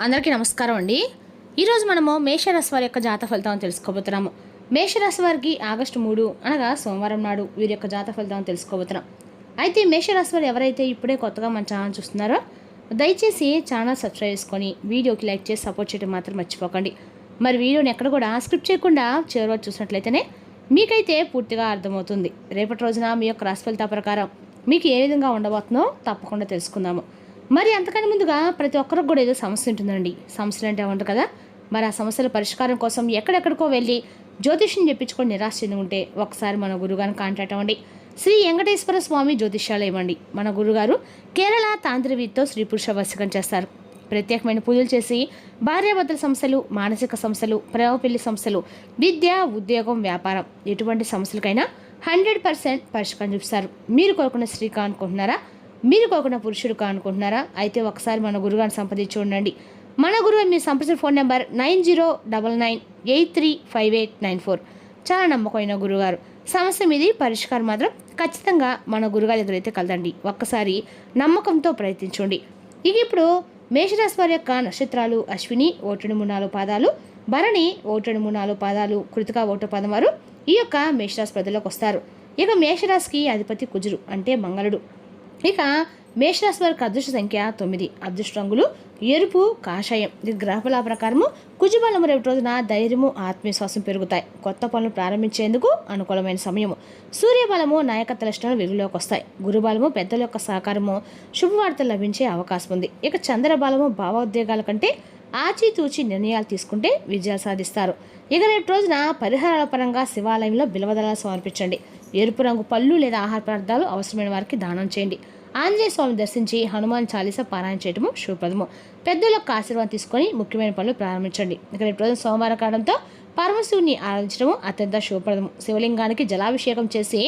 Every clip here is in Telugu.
అందరికీ నమస్కారం అండి. ఈరోజు మనము మేషరాశి వారి యొక్క జాతక ఫలితాలను తెలుసుకోబోతున్నాము. మేషరాశి వారికి ఆగస్టు 3 అనగా సోమవారం నాడు వీరి యొక్క జాతక ఫలితాలను తెలుసుకోబోతున్నాం. అయితే మేషరాశి వారు ఎవరైతే ఇప్పుడే కొత్తగా మన ఛానల్ చూస్తున్నారో దయచేసి ఛానల్ సబ్స్క్రైబ్ చేసుకొని వీడియోకి లైక్ చేసి సపోర్ట్ చేయడం మాత్రం మర్చిపోకండి. మరి వీడియోని ఎక్కడ కూడా స్క్రిప్ట్ చేయకుండా చివరి వరకు చూసినట్లయితేనే మీకైతే పూర్తిగా అర్థమవుతుంది. రేపటి రోజున మీ యొక్క రాశి ఫలితాల ప్రకారం మీకు ఏ విధంగా ఉండబోతుందో తప్పకుండా తెలుసుకుందాము. మరి అంతకన్నా ముందుగా ప్రతి ఒక్కరికి కూడా ఏదో సమస్య ఉంటుందండి. సమస్యలు అంటే ఉంటారు కదా. మరి ఆ సమస్యల పరిష్కారం కోసం ఎక్కడెక్కడికో వెళ్ళి జ్యోతిష్యం చెప్పించుకొని నిరాశ చెంది ఉంటే ఒకసారి మన గురుగారిని కాంటాక్ట్ అవ్వండి. శ్రీ వెంకటేశ్వర స్వామి జ్యోతిష్యాలయం అండి. మన గురుగారు కేరళ తాంత్రికతో స్త్రీ పురుష వశీకరణ చేస్తారు. ప్రత్యేకమైన పూజలు చేసి భార్యాభర్తల సమస్యలు, మానసిక సమస్యలు, ప్రేమ పెళ్లి సమస్యలు, విద్య, ఉద్యోగం, వ్యాపారం ఎటువంటి సమస్యలకైనా 100% పరిష్కారం చూపిస్తారు. మీరు కోరుకున్న స్త్రీ కానుకుంటున్నారా? మీరు కోరుకున్న పురుషుడు కానుకుంటున్నారా? అయితే ఒకసారి మన గురుగారిని సంప్రదించి ఉండండి. మన గురువు మీరు సంప్రదించిన ఫోన్ నెంబర్ 9099835894. చాలా నమ్మకమైన గురుగారు. సమస్య మీది పరిష్కారం మాత్రం ఖచ్చితంగా మన గురుగారి దగ్గర అయితే కలదండి. ఒక్కసారి నమ్మకంతో ప్రయత్నించండి. ఇక ఇప్పుడు మేషరాశి వారి యొక్క నక్షత్రాలు అశ్విని 1-3 పాదాలు, భరణి 1-3 పాదాలు, కృతిక 1 పాదం వారు ఈ యొక్క మేషరాశి ప్రజల్లోకి వస్తారు. ఇక మేషరాశికి అధిపతి కుజుడు అంటే మంగళుడు. ఇక మేషరాశి వారికి అదృష్ట సంఖ్య 9, అదృష్ట రంగులు ఎరుపు, కాషాయం. ఇది గ్రహబల ప్రకారము కుజబలము రేపు రోజున ధైర్యము, ఆత్మవిశ్వాసం పెరుగుతాయి. కొత్త పనులు ప్రారంభించేందుకు అనుకూలమైన సమయము. సూర్యబలము నాయకత్వ లక్షణాలు వెలుగులోకి వస్తాయి. గురుబలము పెద్దల యొక్క సహకారము శుభవార్తలు లభించే అవకాశం ఉంది. ఇక చంద్రబలము భావోద్వేగాల కంటే ఆచితూచి నిర్ణయాలు తీసుకుంటే విజయాలు సాధిస్తారు. ఇక రేపు రోజున పరిహారాల పరంగా శివాలయంలో బిల్వదళాలు సమర్పించండి. ఎరుపు రంగు పళ్ళు లేదా ఆహార పదార్థాలు అవసరమైన వారికి దానం చేయండి. ఆంజనేయ స్వామిని దర్శించి హనుమాన్ చాలీసా పారాయణ చేయటము శుభప్రదము. పెద్దలకు ఆశీర్వాదం తీసుకొని ముఖ్యమైన పనులు ప్రారంభించండి. ఇక రేపు రోజున సోమవారం కావడంతో పరమశివుని ఆరాధించడం అత్యంత శుభప్రదము. శివలింగానికి జలాభిషేకం చేసి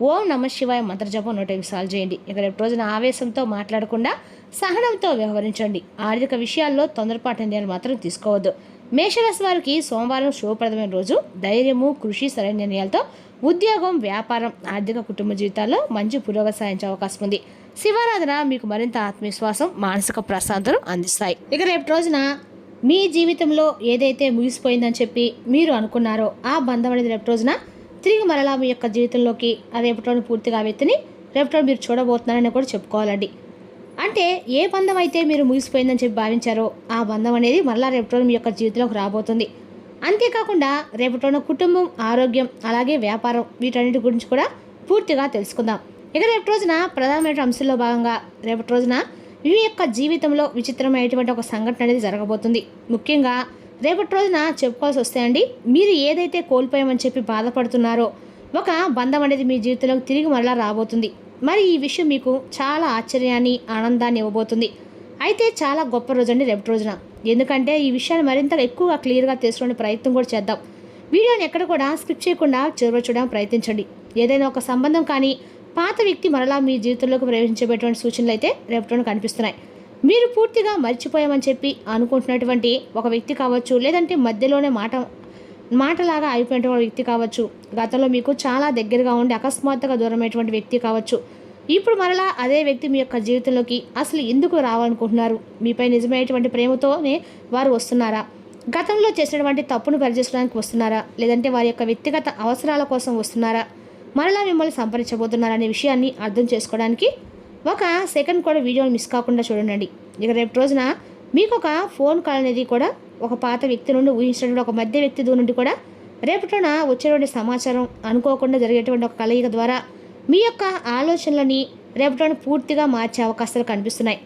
ఓం నమ శివాయ మంత్రజపం 105 సార్లు చేయండి. ఇక రేపు రోజున ఆవేశంతో మాట్లాడకుండా సహనంతో వ్యవహరించండి. ఆర్థిక విషయాల్లో తొందరపాటు నిర్ణయాలు మాత్రం తీసుకోవద్దు. మేషరాశి వారికి సోమవారం శుభప్రదమైన రోజు. ధైర్యము, కృషి, సరైన నిర్ణయాలతో ఉద్యోగం, వ్యాపారం, ఆర్థిక, కుటుంబ జీవితాల్లో మంచి పురోగతి సాధించే అవకాశం ఉంది. శివారాధన మీకు మరింత ఆత్మవిశ్వాసం, మానసిక ప్రశాంతతను అందిస్తాయి. ఇక రేపు రోజున మీ జీవితంలో ఏదైతే ముగిసిపోయిందని చెప్పి మీరు అనుకున్నారో ఆ బంధం అనేది రేపు రోజున తిరిగి మరలా మీ యొక్క జీవితంలోకి రేపటి రోజున పూర్తిగా ఆ వ్యక్తిని రేపటి రోజు మీరు చూడబోతున్నారని కూడా చెప్పుకోవాలండి. అంటే ఏ బంధం అయితే మీరు ముగిసిపోయిందని చెప్పి భావించారో ఆ బంధం అనేది మరలా రేపటి రోజు మీ యొక్క జీవితంలోకి రాబోతుంది. అంతేకాకుండా రేపటి రోజున కుటుంబం, ఆరోగ్యం, అలాగే వ్యాపారం వీటన్నిటి గురించి కూడా పూర్తిగా తెలుసుకుందాం. ఇక రేపటి రోజున ప్రధానమైన అంశంలో భాగంగా రేపటి రోజున మీ యొక్క జీవితంలో విచిత్రమైనటువంటి ఒక సంఘటన అనేది జరగబోతుంది. ముఖ్యంగా రేపటి రోజున చెప్పుకోవాల్సి వస్తాయండి. మీరు ఏదైతే కోల్పోయామని చెప్పి బాధపడుతున్నారో ఒక బంధం అనేది మీ జీవితంలోకి తిరిగి మరలా రాబోతుంది. మరి ఈ విషయం మీకు చాలా ఆశ్చర్యాన్ని, ఆనందాన్ని ఇవ్వబోతుంది. అయితే చాలా గొప్ప రోజు అండి రేపటి రోజున. ఎందుకంటే ఈ విషయాన్ని మరింత ఎక్కువగా క్లియర్గా తెలుసుకునే ప్రయత్నం కూడా చేద్దాం. వీడియోని ఎక్కడ కూడా స్కిప్ చేయకుండా చివరి చూడడానికి ప్రయత్నించండి. ఏదైనా ఒక సంబంధం కానీ పాత వ్యక్తి మరలా మీ జీవితంలోకి ప్రవేశించేటువంటి సూచనలు అయితే రేపటి కనిపిస్తున్నాయి. మీరు పూర్తిగా మర్చిపోయామని చెప్పి అనుకుంటున్నటువంటి ఒక వ్యక్తి కావచ్చు, లేదంటే మధ్యలోనే మాటలాగా అయిపోయినటువంటి వ్యక్తి కావచ్చు, గతంలో మీకు చాలా దగ్గరగా ఉండి అకస్మాత్తుగా దూరమైనటువంటి వ్యక్తి కావచ్చు. ఇప్పుడు మరలా అదే వ్యక్తి మీ యొక్క జీవితంలోకి అసలు ఎందుకు రావాలనుకుంటున్నారు? మీపై నిజమైనటువంటి ప్రేమతోనే వారు వస్తున్నారా? గతంలో చేసినటువంటి తప్పును పరిచేసుకోవడానికి వస్తున్నారా? లేదంటే వారి యొక్క వ్యక్తిగత అవసరాల కోసం వస్తున్నారా? మరలా మిమ్మల్ని సంప్రదించబోతున్నారనే విషయాన్ని అర్థం చేసుకోవడానికి ఒక సెకండ్ కూడా వీడియోని మిస్ కాకుండా చూడండి. ఇక రేపు రోజున మీకు ఒక ఫోన్ కాల్ అనేది కూడా ఒక పాత వ్యక్తి నుండి ఊహించినటువంటి ఒక మధ్య వ్యక్తి నుండి కూడా రేపటిన వచ్చేటువంటి సమాచారం అనుకోకుండా జరిగేటువంటి ఒక కలయిక ద్వారా మీ యొక్క ఆలోచనలని రేపటిన పూర్తిగా మార్చే అవకాశాలు కనిపిస్తున్నాయి.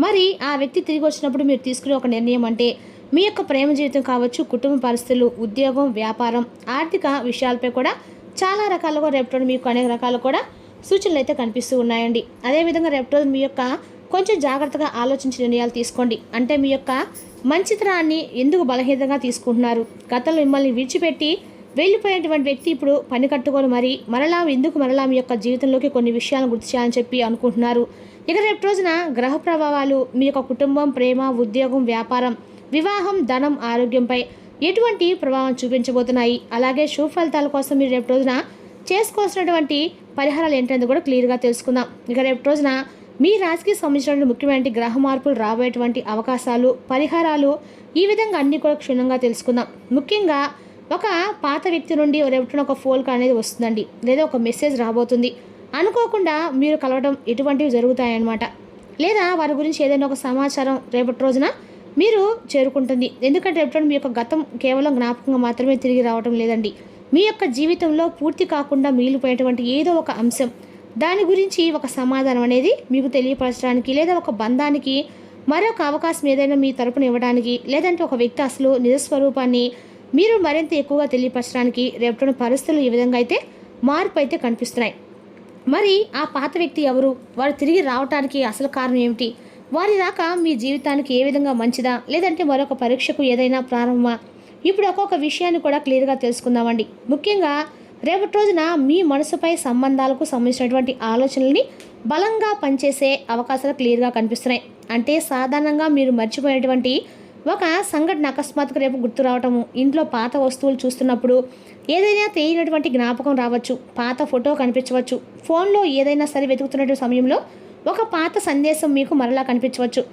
మరి ఆ వ్యక్తి తిరిగి వచ్చినప్పుడు మీరు తీసుకునే ఒక నిర్ణయం అంటే మీ యొక్క ప్రేమ జీవితం కావచ్చు, కుటుంబ పరిస్థితులు, ఉద్యోగం, వ్యాపారం, ఆర్థిక విషయాలపై కూడా చాలా రకాలుగా రేపటి మీకు అనేక రకాలు కూడా సూచనలు అయితే కనిపిస్తూ ఉన్నాయండి. అదేవిధంగా రేపటి రోజు మీ యొక్క కొంచెం జాగ్రత్తగా ఆలోచించి నిర్ణయాలు తీసుకోండి. అంటే మీ యొక్క మంచితనాన్ని ఎందుకు బలహీనంగా తీసుకుంటున్నారు? గతంలో మిమ్మల్ని విడిచిపెట్టి వెళ్ళిపోయినటువంటి వ్యక్తి ఇప్పుడు పని కట్టుకొని మరలా మీ యొక్క జీవితంలోకి కొన్ని విషయాలను గుర్తు చేయాలని చెప్పి అనుకుంటున్నారు. ఇక రేపు రోజున గ్రహ ప్రభావాలు మీ యొక్క కుటుంబం, ప్రేమ, ఉద్యోగం, వ్యాపారం, వివాహం, ధనం, ఆరోగ్యంపై ఎటువంటి ప్రభావం చూపించబోతున్నాయి? అలాగే శుభ ఫలితాల కోసం మీరు రేపు రోజున చేసుకోవాల్సినటువంటి పరిహారాలు ఏంటనేది కూడా క్లియర్గా తెలుసుకుందాం. ఇక రేపు రోజున మీ రాశికి సంబంధించిన ముఖ్యమైన గ్రహ మార్పులు రాబోయేటువంటి అవకాశాలు, పరిహారాలు ఈ విధంగా అన్నీ కూడా క్షుణ్ణంగా తెలుసుకుందాం. ముఖ్యంగా ఒక పాత వ్యక్తి నుండి రేపటిన ఒక ఫోన్ కాల్ అనేది వస్తుందండి, లేదా ఒక మెసేజ్ రాబోతుంది. అనుకోకుండా మీరు కలవడం ఇటువంటివి జరుగుతాయన్నమాట. లేదా వారి గురించి ఏదైనా ఒక సమాచారం రేపటి రోజున మీరు చేరుకుంటుంది. ఎందుకంటే రేపటి మీ యొక్క గతం కేవలం జ్ఞాపకంగా మాత్రమే తిరిగి రావడం లేదండి. మీ యొక్క జీవితంలో పూర్తి కాకుండా మిగిలిపోయేటువంటి ఏదో ఒక అంశం, దాని గురించి ఒక సమాధానం అనేది మీకు తెలియపరచడానికి, లేదా ఒక బంధానికి మరొక అవకాశం ఏదైనా మీ తరపున ఇవ్వడానికి, లేదంటే ఒక వ్యక్తి అసలు నిజస్వరూపాన్ని మీరు మరింత ఎక్కువగా తెలియపరచడానికి రేపటి పరిస్థితులు ఈ విధంగా అయితే మార్పు అయితే కనిపిస్తున్నాయి. మరి ఆ పాత వ్యక్తి ఎవరు, వారు తిరిగి రావడానికి అసలు కారణం ఏమిటి, వారి రాక మీ జీవితానికి ఏ విధంగా మంచిదా, లేదంటే మరొక పరీక్షకు ఏదైనా ప్రారంభమా, ఇప్పుడు ఒక్కొక్క విషయాన్ని కూడా క్లియర్గా తెలుసుకుందామండి. ముఖ్యంగా రేపటి రోజున మీ మనసుపై సంబంధాలకు సంబంధించినటువంటి ఆలోచనల్ని బలంగా పనిచేసే అవకాశాలు క్లియర్గా కనిపిస్తున్నాయి. అంటే సాధారణంగా మీరు మర్చిపోయినటువంటి ఒక సంఘటన అకస్మాత్తుగా రేపు గుర్తు రావటము, ఇంట్లో పాత వస్తువులు చూస్తున్నప్పుడు ఏదైనా తెలియనటువంటి జ్ఞాపకం రావచ్చు, పాత ఫోటో కనిపించవచ్చు, ఫోన్లో ఏదైనా సరే వెతుకుతున్నటువంటి సమయంలో ఒక పాత సందేశం మీకు మరలా కనిపించవచ్చు,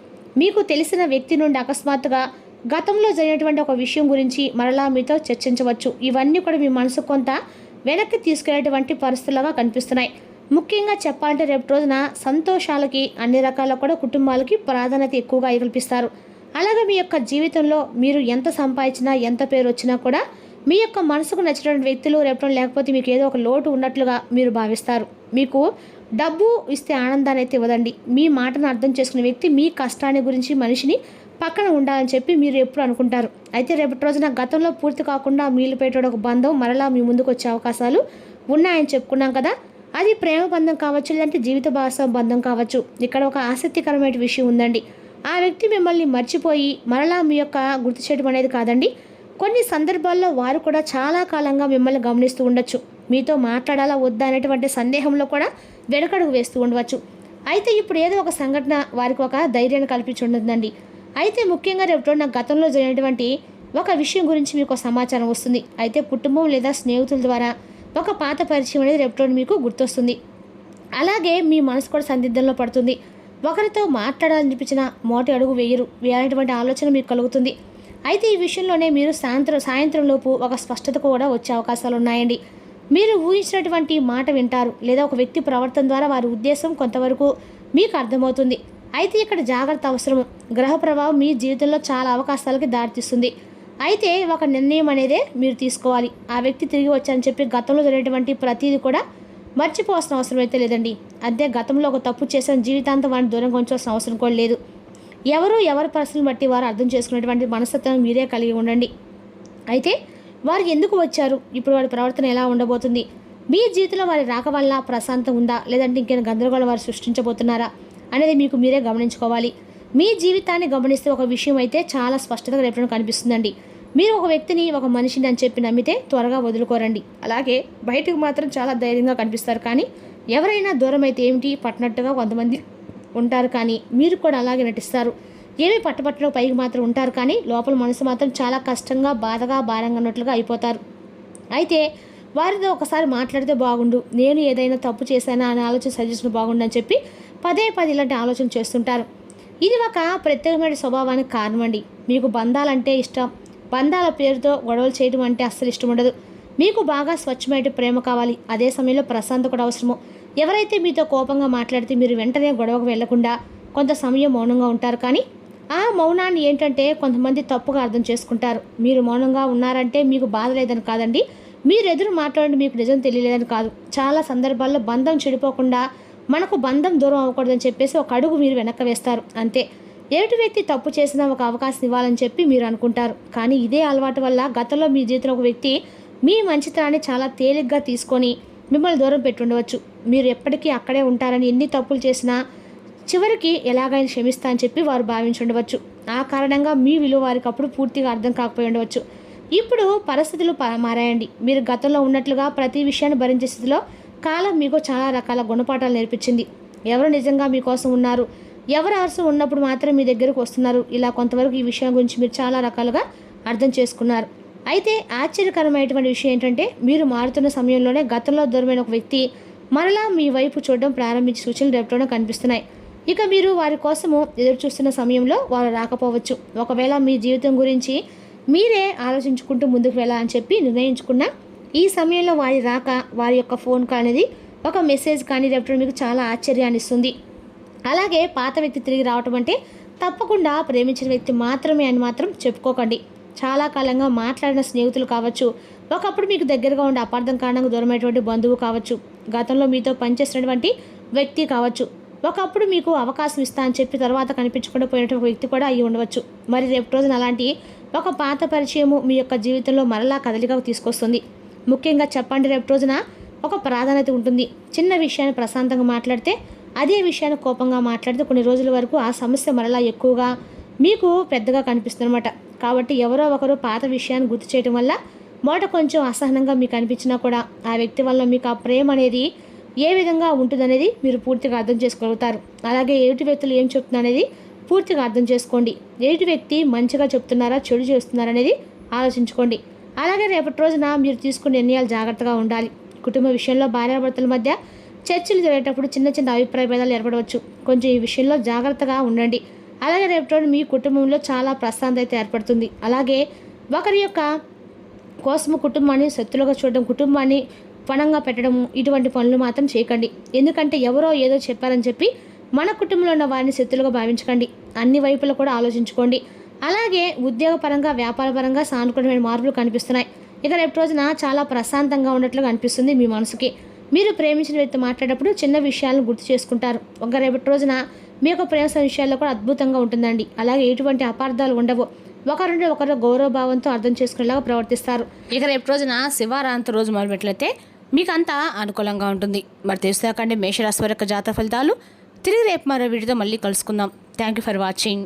మీకు తెలిసిన వ్యక్తి నుండి అకస్మాత్తుగా గతంలో జరిగినటువంటి ఒక విషయం గురించి మరలా మీతో చర్చించవచ్చు. ఇవన్నీ కూడా మీ మనసు కొంత వెనక్కి తీసుకెళ్లేటువంటి పరిస్థితులుగా కనిపిస్తున్నాయి. ముఖ్యంగా చెప్పాలంటే రేపు రోజున సంతోషాలకి అన్ని రకాల కూడా కుటుంబాలకి ప్రాధాన్యత ఎక్కువగా కల్పిస్తారు. అలాగే మీ యొక్క జీవితంలో మీరు ఎంత సంపాదించినా, ఎంత పేరు వచ్చినా కూడా మీ యొక్క మనసుకు నచ్చినటువంటి వ్యక్తులు రేపటి లేకపోతే మీకు ఏదో ఒక లోటు ఉన్నట్లుగా మీరు భావిస్తారు. మీకు డబ్బు ఇస్తే ఆనందాన్ని అయితే ఇవ్వదండి. మీ మాటను అర్థం చేసుకునే వ్యక్తి మీ కష్టాన్ని గురించి మనిషిని పక్కన ఉండాలని చెప్పి మీరు ఎప్పుడు అనుకుంటారు. అయితే రేపటి రోజున గతంలో పూర్తి కాకుండా మిగిలిపోయేట ఒక బంధం మరలా మీ ముందుకు వచ్చే అవకాశాలు ఉన్నాయని చెప్పుకున్నాం కదా. అది ప్రేమ బంధం కావచ్చు, లేదంటే జీవిత భాగస్వామి బంధం కావచ్చు. ఇక్కడ ఒక ఆసక్తికరమైన విషయం ఉందండి. ఆ వ్యక్తి మిమ్మల్ని మర్చిపోయి మరలా మీ యొక్క గుర్తు చేయడం అనేది కాదండి, కొన్ని సందర్భాల్లో వారు కూడా చాలా కాలంగా మిమ్మల్ని గమనిస్తూ ఉండొచ్చు. మీతో మాట్లాడాలా వద్దా అనేటువంటి సందేహంలో కూడా వెనకడుగు వేస్తూ ఉండవచ్చు. అయితే ఇప్పుడు ఏదో ఒక సంఘటన వారికి ఒక ధైర్యాన్ని కల్పించి ఉంటుందండి. అయితే ముఖ్యంగా రేపు నాకు గతంలో జరిగినటువంటి ఒక విషయం గురించి మీకు సమాచారం వస్తుంది. అయితే కుటుంబం లేదా స్నేహితుల ద్వారా ఒక పాత పరిచయం అనేది రేపు మీకు గుర్తొస్తుంది. అలాగే మీ మనసు కూడా సందిగ్ధంలో పడుతుంది. ఒకరితో మాట్లాడాలనిపించిన మోటి అడుగు వేయాలనేటువంటి ఆలోచన మీకు కలుగుతుంది. అయితే ఈ విషయంలోనే మీరు సాయంత్రం లోపు ఒక స్పష్టత కూడా వచ్చే అవకాశాలు ఉన్నాయండి. మీరు ఊహించినటువంటి మాట వింటారు, లేదా ఒక వ్యక్తి ప్రవర్తన ద్వారా వారి ఉద్దేశం కొంతవరకు మీకు అర్థమవుతుంది. అయితే ఇక్కడ జాగ్రత్త అవసరం. గ్రహ ప్రభావం మీ జీవితంలో చాలా అవకాశాలకి దారితీస్తుంది. అయితే ఒక నిర్ణయం అనేదే మీరు తీసుకోవాలి. ఆ వ్యక్తి తిరిగి వచ్చారని చెప్పి గతంలో జరిగినటువంటి ప్రతిదీ కూడా మర్చిపోవాల్సిన అవసరం అయితే లేదండి. అదే గతంలో ఒక తప్పు చేసిన జీవితాంతం వాడిని దూరం కొంచాల్సిన అవసరం కూడా లేదు. ఎవరి పరిస్థితిని బట్టి వారు అర్థం చేసుకునేటువంటి మనస్తత్వం మీరే కలిగి ఉండండి. అయితే వారు ఎందుకు వచ్చారు, ఇప్పుడు వారి ప్రవర్తన ఎలా ఉండబోతుంది, మీ జీవితంలో వారి రాక వల్ల ప్రశాంతం ఉందా, లేదంటే ఇంకేమైనా గందరగోళం వారు సృష్టించబోతున్నారా అనేది మీకు మీరే గమనించుకోవాలి. మీ జీవితాన్ని గమనిస్తే ఒక విషయం అయితే చాలా స్పష్టతగా రేపటి కనిపిస్తుందండి. మీరు ఒక వ్యక్తిని, ఒక మనిషిని అని చెప్పి నమ్మితే త్వరగా వదులుకోరండి. అలాగే బయటకు మాత్రం చాలా ధైర్యంగా కనిపిస్తారు, కానీ ఎవరైనా దూరం అయితే ఏమిటి పట్టినట్టుగా కొంతమంది ఉంటారు, కానీ మీరు కూడా అలాగే నటిస్తారు. ఏమీ పట్టపట్టలో పైకి మాత్రం ఉంటారు, కానీ లోపల మనసు మాత్రం చాలా కష్టంగా, బాధగా, భారంగా ఉన్నట్లుగా అయిపోతారు. అయితే వారితో ఒకసారి మాట్లాడితే బాగుండు, నేను ఏదైనా తప్పు చేశానా అనే ఆలోచన సజెషన్ బాగుండు అని చెప్పి పదే ఇలాంటి ఆలోచన చేస్తుంటారు. ఇది ఒక ప్రత్యేకమైన స్వభావానికి కారణం అండి. మీకు బంధాలంటే ఇష్టం, బంధాల పేరుతో గొడవలు చేయడం అంటే అస్సలు ఇష్టం ఉండదు. మీకు బాగా స్వచ్ఛమైన ప్రేమ కావాలి, అదే సమయంలో ప్రశాంతత కూడా అవసరము. ఎవరైతే మీతో కోపంగా మాట్లాడితే మీరు వెంటనే గొడవకు వెళ్లకుండా కొంత సమయం మౌనంగా ఉంటారు, కానీ ఆ మౌనాన్ని ఏంటంటే కొంతమంది తప్పుగా అర్థం చేసుకుంటారు. మీరు మౌనంగా ఉన్నారంటే మీకు బాధ లేదని కాదండి, మీరు ఎదురు మాట్లాడండి మీకు నిజం తెలియలేదని కాదు. చాలా సందర్భాల్లో బంధం చెడిపోకుండా మనకు బంధం దూరం అవ్వకూడదని చెప్పేసి ఒక అడుగు మీరు వెనక్కి వేస్తారు, అంతే. ఎదుటి వ్యక్తి తప్పు చేసినా ఒక అవకాశం ఇవ్వాలని చెప్పి మీరు అనుకుంటారు, కానీ ఇదే అలవాటు వల్ల గతంలో మీ జీవితంలో ఒక వ్యక్తి మీ మంచితనాన్ని చాలా తేలిగ్గా తీసుకొని మిమ్మల్ని దూరం పెట్టి ఉండవచ్చు. మీరు ఎప్పటికీ అక్కడే ఉంటారని, ఎన్ని తప్పులు చేసినా చివరికి ఎలాగైనా క్షమిస్తా అని చెప్పి వారు భావించి ఉండవచ్చు. ఆ కారణంగా మీ విలువ వారికి అప్పుడు పూర్తిగా అర్థం కాకపోయి ఉండవచ్చు. ఇప్పుడు పరిస్థితులు మారాయండి. మీరు గతంలో ఉన్నట్లుగా ప్రతి విషయాన్ని భరించే స్థితిలో కాలం మీకు చాలా రకాల గుణపాఠాలు నేర్పించింది. ఎవరు నిజంగా మీకోసం ఉన్నారు, ఎవరు అవసరం ఉన్నప్పుడు మాత్రం మీ దగ్గరకు వస్తున్నారు, ఇలా కొంతవరకు ఈ విషయం గురించి మీరు చాలా రకాలుగా అర్థం చేసుకున్నారు. అయితే ఆశ్చర్యకరమైనటువంటి విషయం ఏంటంటే మీరు మారుతున్న సమయంలోనే గతంలో దూరమైన ఒక వ్యక్తి మరలా మీ వైపు చూడడం ప్రారంభించే సూచనలు రేపటిలోనే కనిపిస్తున్నాయి. ఇక మీరు వారి కోసము ఎదురు చూస్తున్న సమయంలో వారు రాకపోవచ్చు. ఒకవేళ మీ జీవితం గురించి మీరే ఆలోచించుకుంటూ ముందుకు వెళ్ళాలని చెప్పి నిర్ణయించుకున్న ఈ సమయంలో వారి రాక, వారి యొక్క ఫోన్ కాల్ అనేది, ఒక మెసేజ్ కానీ రేపటి మీకు చాలా ఆశ్చర్యాన్ని ఇస్తుంది. అలాగే పాత వ్యక్తి తిరిగి రావటం అంటే తప్పకుండా ప్రేమించిన వ్యక్తి మాత్రమే అని మాత్రం చెప్పుకోకండి. చాలా కాలంగా మాట్లాడిన స్నేహితులు కావచ్చు, ఒకప్పుడు మీకు దగ్గరగా ఉండే అపార్థం కారణంగా దూరమైనటువంటి బంధువు కావచ్చు, గతంలో మీతో పనిచేసినటువంటి వ్యక్తి కావచ్చు, ఒకప్పుడు మీకు అవకాశం ఇస్తా అని చెప్పి తర్వాత కనిపించకుండా పోయినటువంటి వ్యక్తి కూడా అయ్యి ఉండవచ్చు. మరి రేపు రోజున అలాంటి ఒక పాత పరిచయము మీ యొక్క జీవితంలో మరలా కదలికకు తీసుకొస్తుంది. ముఖ్యంగా చెప్పండి, రేపు రోజున ఒక ప్రాధాన్యత ఉంటుంది. చిన్న విషయాన్ని ప్రశాంతంగా మాట్లాడితే, అదే విషయాన్ని కోపంగా మాట్లాడితే కొన్ని రోజుల వరకు ఆ సమస్య మరలా ఎక్కువగా మీకు పెద్దగా కనిపిస్తుందన్నమాట. కాబట్టి ఎవరో ఒకరు పాత విషయాన్ని గుర్తు చేయడం వల్ల మొదట కొంచెం అసహనంగా మీకు అనిపించినా కూడా ఆ వ్యక్తి వల్ల మీకు ఆ ప్రేమ అనేది ఏ విధంగా ఉంటుందనేది మీరు పూర్తిగా అర్థం చేసుకోగలుగుతారు. అలాగే ఎదుటి వ్యక్తులు ఏం చెప్తున్నారనేది పూర్తిగా అర్థం చేసుకోండి. ఎదుటి వ్యక్తి మంచిగా చెప్తున్నారా, చెడు చేస్తున్నారా అనేది ఆలోచించుకోండి. అలాగే రేపటి రోజున మీరు తీసుకునే నిర్ణయాలు జాగ్రత్తగా ఉండాలి. కుటుంబ విషయంలో భార్యాభర్తల మధ్య చర్చలు జరిగేటప్పుడు చిన్న చిన్న అభిప్రాయ భేదాలు ఏర్పడవచ్చు. కొంచెం ఈ విషయంలో జాగ్రత్తగా ఉండండి. అలాగే రేపటి రోజు మీ కుటుంబంలో చాలా ప్రశాంతత ఏర్పడుతుంది. అలాగే ఒకరి యొక్క కోసము కుటుంబాన్ని శత్రులుగా చూడడం, కుటుంబాన్ని పణంగా పెట్టడం, ఇటువంటి పనులు మాత్రం చేయకండి. ఎందుకంటే ఎవరో ఏదో చెప్పారని చెప్పి మన కుటుంబంలో ఉన్న వారిని శత్రులుగా భావించకండి. అన్ని వైపులా కూడా ఆలోచించుకోండి. అలాగే ఉద్యోగపరంగా, వ్యాపారపరంగా సానుకూలమైన మార్పులు కనిపిస్తున్నాయి. ఇక రేపు రోజున చాలా ప్రశాంతంగా ఉన్నట్లుగా అనిపిస్తుంది మీ మనసుకి. మీరు ప్రేమించిన వ్యక్తి మాట్లాడేటప్పుడు చిన్న విషయాలను గుర్తు చేసుకుంటారు. ఒక రేపటి రోజున మీ యొక్క ప్రేమ విషయాల్లో కూడా అద్భుతంగా ఉంటుందండి. అలాగే ఎటువంటి అపార్థాలు ఉండవు. ఒకరిని ఒకరు గౌరవభావంతో అర్థం చేసుకునేలాగా ప్రవర్తిస్తారు. ఇక రేపు రోజున శివారాంత రోజు మొదలుపెట్లయితే మీకు అంతా అనుకూలంగా ఉంటుంది. మరి తెలుసాకండి మేషరాశి వారి యొక్క జాతక ఫలితాలు. తిరిగి రేపు మరో వీడియోతో మళ్ళీ కలుసుకుందాం. Thank you for watching.